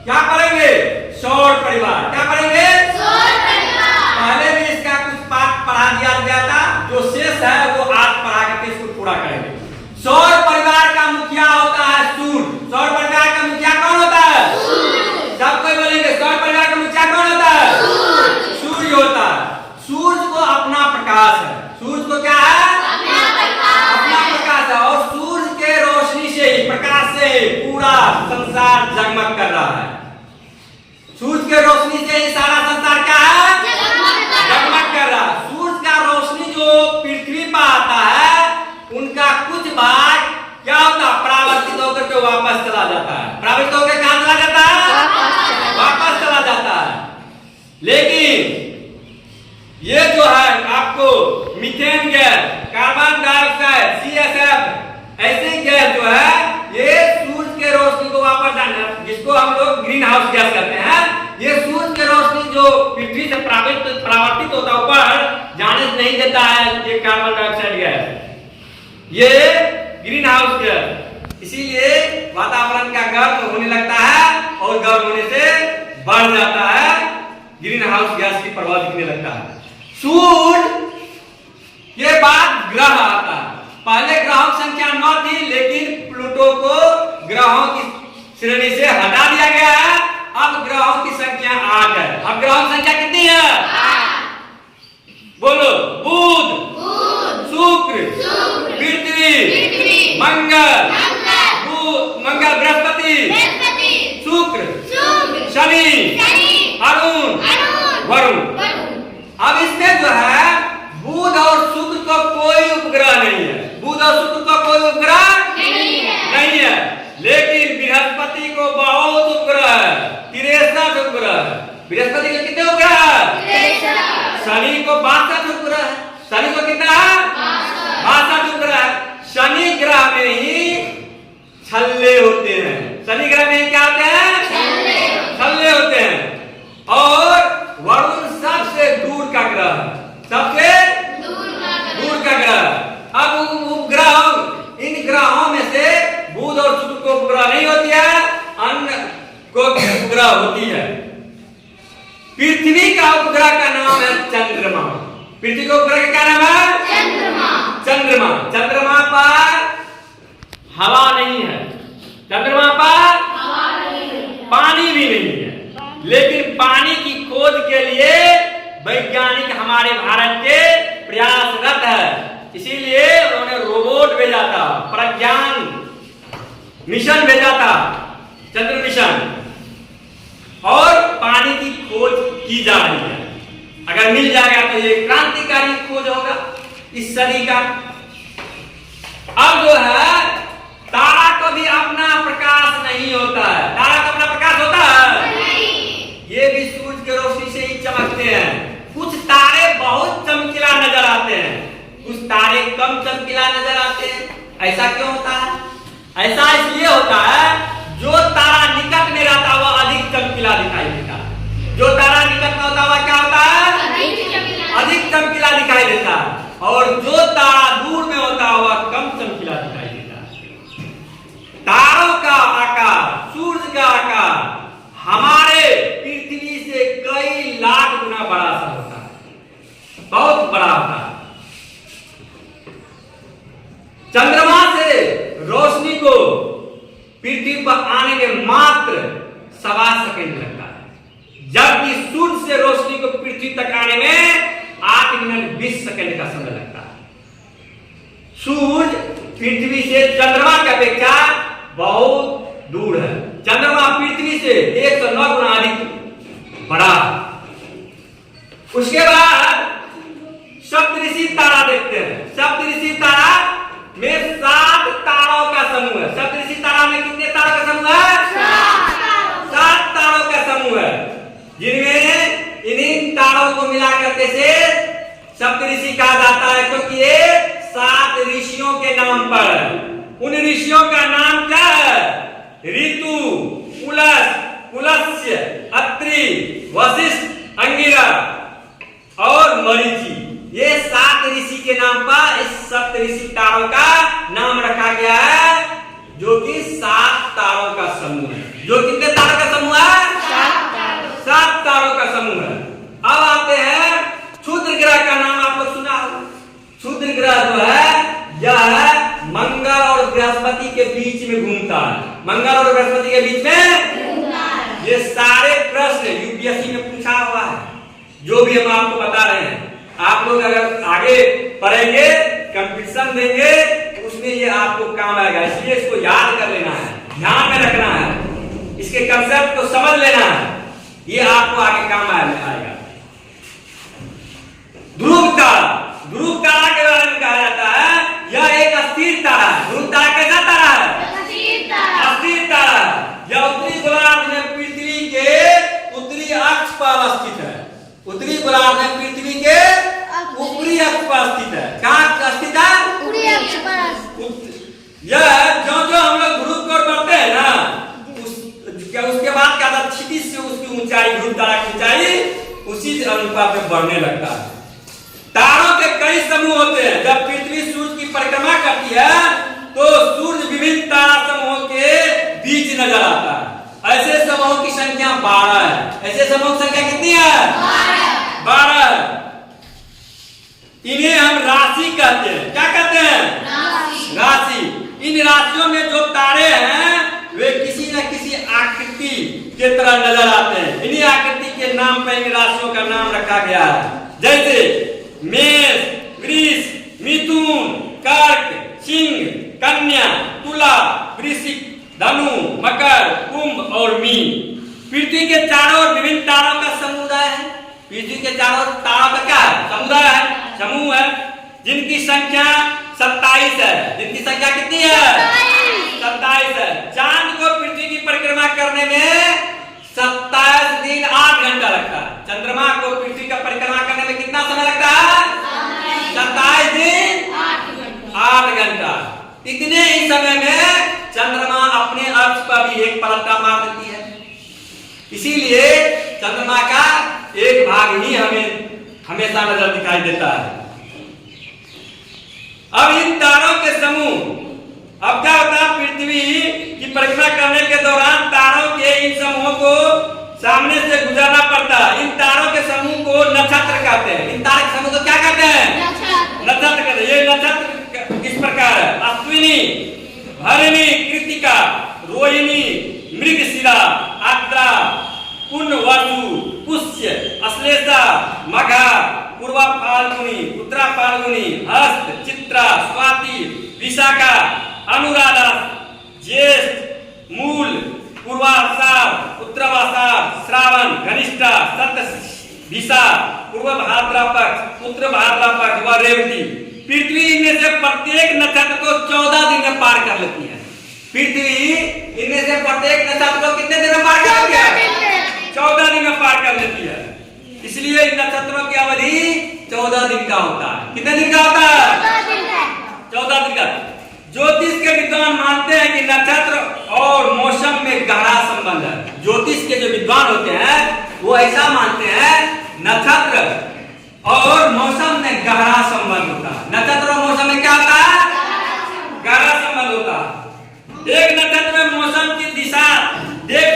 क्या पढ़ेंगे? सौर परिवार। क्या पढ़ेंगे? सौर परिवार। पहले भी इसका कुछ पाठ पढ़ा दिया गया था, जो शेष है वो आज पढ़ा करके इसको पूरा करेंगे। सौर परिवार का मुखिया होता है सूर्य। सौर परिवार का मुखिया कौन होता है? सूर्य। सब कोई बोलेंगे सौर परिवार का मुखिया कौन होता है? सूर्य। सूर्य होता है। सूर्य को अपना प्रकाश है। सूर्य को क्या है? अपना प्रकाश है। और सूर्य के रोशनी से ही, प्रकाश से पूरा संसार जगमग कर रहा है। सूर्य के रोशनी से ही सारा संसार क्या है? जगमग कर रहा है। सूर्य का रोशनी जो पृथ्वी पर आता है, उनका कुछ भाग क्या होता है? परावर्तित होकर के वापस चला जाता है। परावर्तित होकर कहां चला जाता है? वापस चला जाता है। लेकिन ये जो है आपको methane gas, carbon dioxide, CSF ऐसे गैस जो है, ये सूर्य के रोशनी को वापस जाना, जिसको हम लोग ग्रीन हाउस गैस कहते हैं, ये सूर्य के रोशनी जो पृथ्वी से परावर्तित होता है ऊपर जाने नहीं देता है। ये कार्बन डाइऑक्साइड गैस, ये ग्रीन हाउस गैस, इसीलिए वातावरण का गर्म होने लगता है और गर्म होने से बढ़ जाता है, ग्रीन हाउस गैस की प्रभाव दिखने लगता है। सूर्य के बाद ग्रह आता है। पहले ग्रहों की संख्या 9 थी, लेकिन प्लूटो को ग्रहों की श्रेणी से हटा दिया गया है। अब ग्रहों की संख्या 8 है। अब ग्रहों की संख्या कितनी है? 8। बोलो। बुध, शुक्र, पृथ्वी, मंगल, बृहस्पति, शुक्र, शनि, अरुण, वरुण। अब इसमें जो है बुध और शुक्र का कोई उपग्रह नहीं है। बुध और शुक्र का कोई उपग्रह नहीं है। लेकिन बृहस्पति को बहुत उपग्रह है, 63 उपग्रह है। बृहस्पति के कितने उपग्रह है? शनि को 62 उपग्रह है। शनि को कितना है? 62 उपग्रह है। शनि ग्रह में ही छल्ले होते हैं। शनि ग्रह में ही क्या होते हैं? छल्ले होते हैं। और वरुण सबसे दूर का ग्रह है, सबसे दूर का ग्रह। अब उपग्रह, इन ग्रहों में से बुध और शुक्र को उपग्रह नहीं होती है, अन्य को उपग्रह होती है। पृथ्वी का उपग्रह का नाम है चंद्रमा। पृथ्वी का उपग्रह का क्या नाम है? चंद्रमा। चंद्रमा पर हवा नहीं है, चंद्रमा पर पानी भी नहीं है। लेकिन पानी की खोज के लिए वैज्ञानिक हमारे भारत के प्रयासरत है। इसीलिए उन्होंने रोबोट भेजा था, प्रज्ञान मिशन भेजा था, चंद्र मिशन, और पानी की खोज की जा रही है। अगर मिल जाएगा तो ये क्रांतिकारी खोज होगा इस सदी का। अब जो है तारा को भी अपना प्रकाश नहीं होता है। तारा का अपना प्रकाश होता है? ये भी सूरज के रोशनी से ही चमकते हैं। कुछ तारे बहुत चमकीला नजर आते हैं, कुछ तारे कम चमकीला नजर आते हैं। ऐसा क्यों होता है? ऐसा इसलिए होता है, जो तारा निकट में रहता है वह अधिक चमकीला दिखाई देता है। जो तारा निकट में होता है वह क्या होता है? अधिक चमकीला दिखाई देता है। और जो तारा दूर में होता है वह कम चमकीला दिखाई देता है। तारों का आकार, सूर्य का आकार हमारे पृथ्वी से कई लाख गुना बड़ा सा होता है, बहुत बड़ा होता है। चंद्रमा से रोशनी को पृथ्वी पर आने में मात्र 7 सेकंड लगता है, जबकि सूर्य से रोशनी को पृथ्वी तक आने में 8 मिनट 20 सेकंड का समय लगता है। सूर्य पृथ्वी से चंद्रमा की अपेक्षा बहुत दूर है। चंद्रमा पृथ्वी से 109 गुना अधिक बड़ा। उसके बाद सप्तऋषि तारा देखते हैं। सप्तऋषि तारा में 7 तारों का समूह है। सप्तऋषि तारा में कितने तारों का समूह है? 7 तारों का समूह है, जिनमें इन्हीं तारों को मिला करके से सप्तऋषि कहा जाता है, क्योंकि ये 7 ऋषियों के नाम पर है। उन ऋषियों का नाम क्या है? ऋतु, पुलस्त्य, अत्रि, वशिष्ठ, अंगिरा और मरीचि। ये 7 ऋषि के नाम पर इस सप्तऋषि तारों का नाम रखा गया है, जो कि 7 तारों का समूह है। जो कितने तारों का समूह है? बृहस्पति के बीच में? ये सारे प्रश्न यूपीएससी में पूछा हुआ है, जो भी हम आपको बता रहे हैं। आप लोग अगर आगे पढ़ेंगे, कंपटीशन देंगे, तो उसमें ये आपको काम आएगा। इसलिए इसको याद कर लेना है, ध्यान में रखना है, इसके कंसेप्ट को समझ लेना है, ये आपको आगे काम आएगा। ध्रुव तारा, ध्रुव तारा के बारे में कहा जाता है यह एक अस्थिर तारा है। ध्रुव तारा कैसा तारा है? अस्थिर तारा। यह उत्तरी गोलार्ध में पृथ्वी के उत्तरी अक्ष पर स्थित है। उत्तरी गोलार्ध में पृथ्वी के ऊपरी अक्ष पर स्थित है। कहाँ स्थित है? ऊपरी अक्ष पर। यह जो हम लोग ध्रुव की ओर बढ़ते हैं ना, उसके बाद क्या था, क्षितिज से उसकी ऊंचाई, ध्रुव तारा की ऊंचाई उसी अनुपात में बढ़ने लगता है। तारों के कई समूह होते हैं। जब पृथ्वी सूर्य की परिक्रमा करती है तो सूर्य विभिन्न तारा समूहों के बीच नजर आता है। ऐसे समूहों की संख्या 12 है। ऐसे समूहों की संख्या कितनी है? 12। इन्हें हम राशि कहते हैं। क्या कहते हैं? राशि। इन राशियों में जो तारे हैं वे किसी न किसी आकृति के तरह नजर आते हैं। इन्हीं आकृति के नाम पर इन राशियों का नाम रखा गया है। जैसे मेष, वृष, मिथुन, कर्क, सिंह, कन्या, तुला, वृश्चिक, धनु, मकर, कुंभ और मीन। पृथ्वी के चारों ओर विभिन्न तारों का समुदाय है। पृथ्वी के चारों ओर तारों का क्या है? समुदाय है, समूह है, जिनकी संख्या 27 है। जिनकी संख्या कितनी है? 27 है। चांद को पृथ्वी की परिक्रमा करने में 27 दिन 8 घंटा लगता है। चंद्रमा को पृथ्वी का परिक्रमा करने में कितना समय लगता है? 27 दिन 8 घंटा। इतने ही समय में चंद्रमा अपने अक्ष पर भी एक पलटा मार देती है। इसीलिए चंद्रमा का एक भाग ही हमें हमेशा नजर दिखाई देता है। अब इन तारों के समूह, अब क्या होता है, पृथ्वी की परिक्रमा करने के दौरान तारों के इन समूहों को सामने से गुजरना पड़ता है। इन तारों के समूह को नक्षत्र कहते हैं। इन तारों के समूह को क्या कहते हैं? नक्षत्र कहते हैं। ये नक्षत्र किस प्रकार है? अश्विनी, भरणी, कृतिका, रोहिणी, मृगशिरा, आर्द्रा, पुण्यवसु, पुष्य, अश्लेषा, मघा, पूर्वा फाल्गुनी, उत्तरा फाल्गुनी, हस्त, चित्रा, स्वाति, विशाखा, अनुराधा, ज्येष्ठ, मूल, पूर्वाषाढ़, उत्तराषाढ़, श्रावण, घनिष्ठा, शतभिषा, पूर्व भाद्रपद, उत्तर भाद्रपद व रेवती। पृथ्वी इनमें से प्रत्येक नक्षत्र को 14 दिन में पार कर लेती है। पृथ्वी इनमें से प्रत्येक नक्षत्र को कितने दिन में पार कर लेती है? 14 दिन में पार कर लेती है। इसलिए इन नक्षत्रों की अवधि 14 दिन का होता है। कितने दिन का होता है? 14 दिन का। ज्योतिष के विद्वान मानते हैं कि नक्षत्र और मौसम में गहरा संबंध है। ज्योतिष के जो विद्वान होते हैं वो ऐसा मानते हैं नक्षत्र और मौसम में गहरा संबंध होता है। नक्षत्र और मौसम में क्या होता है? गहरा संबंध होता है। एक नक्षत्र में मौसम की दिशा देख